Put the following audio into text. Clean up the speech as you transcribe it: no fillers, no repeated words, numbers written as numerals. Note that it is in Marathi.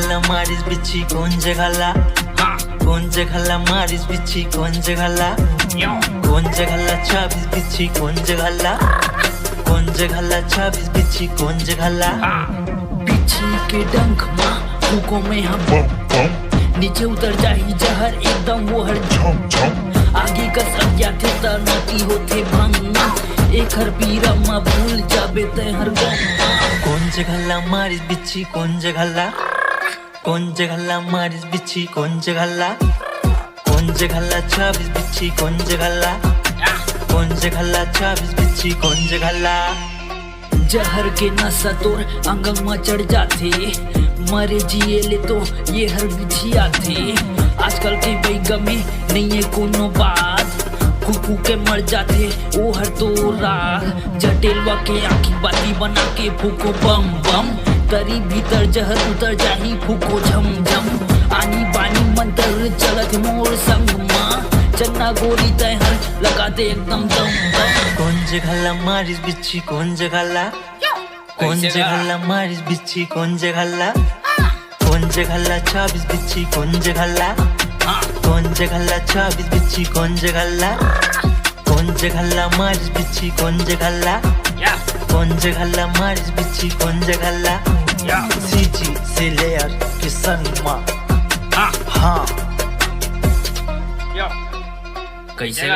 घाला मारीस बिच्छी कोंजे घाला कोंजे घाला मारीस बिच्छी कोंजे घाला कोंजे घाला छाबीस बिच्छी कोंजे घाला कोंजे घाला छाबीस बिच्छी कोंजे घाला बिच्छी के डंक माँ फूकों में हम नीचे उतर जाही जहर एकदम वो हर आगे का संज्ञा थे तरनाती होते भंग एक हर पीरा माँ भूल जाबे ते हर गम कोंजे घाला मारीस बिच्छी कोंजे घाला कोंजे घाला मारीस बिच्छी कोंजे घाला कोंजे घाला छाबीस बिच्छी कोंजे घाला कोंजे घाला छाबीस बिच्छी कोंजे घाला जहर के नशा तोर अंगंग में चढ़ जाते मरे जिए ले तो ये हर बिछिया थे आजकल के बैगा में नहीं है कोनो बात फूकू के मर जाते वो हर तो राग जटेलवा के आँखी बाती बना के फूको बम बम तरी भीतर जहर उतर जाही फूको झम झम आनी बानी मंत्र चलत मोर संग माँ चन्ना गोली तय हर लगा दे एकदम दम दम कोंजे घाला मारीस बिच्छी कोंजे घाला कोंजे घाला मारीस बिच्छी कोंजे घाला कोंजे घाला छाबीस बिच्छी कोंजे घाला कोंजे घाला छाबीस बिच्छी कोंजे घाला कोंजे घाला मारीस बिच्छी कोंजे घाला कोंजे घाला मारीस बिच्छी कोंजे घाला सीजी से लेयर के संग माँ हाँ कैसे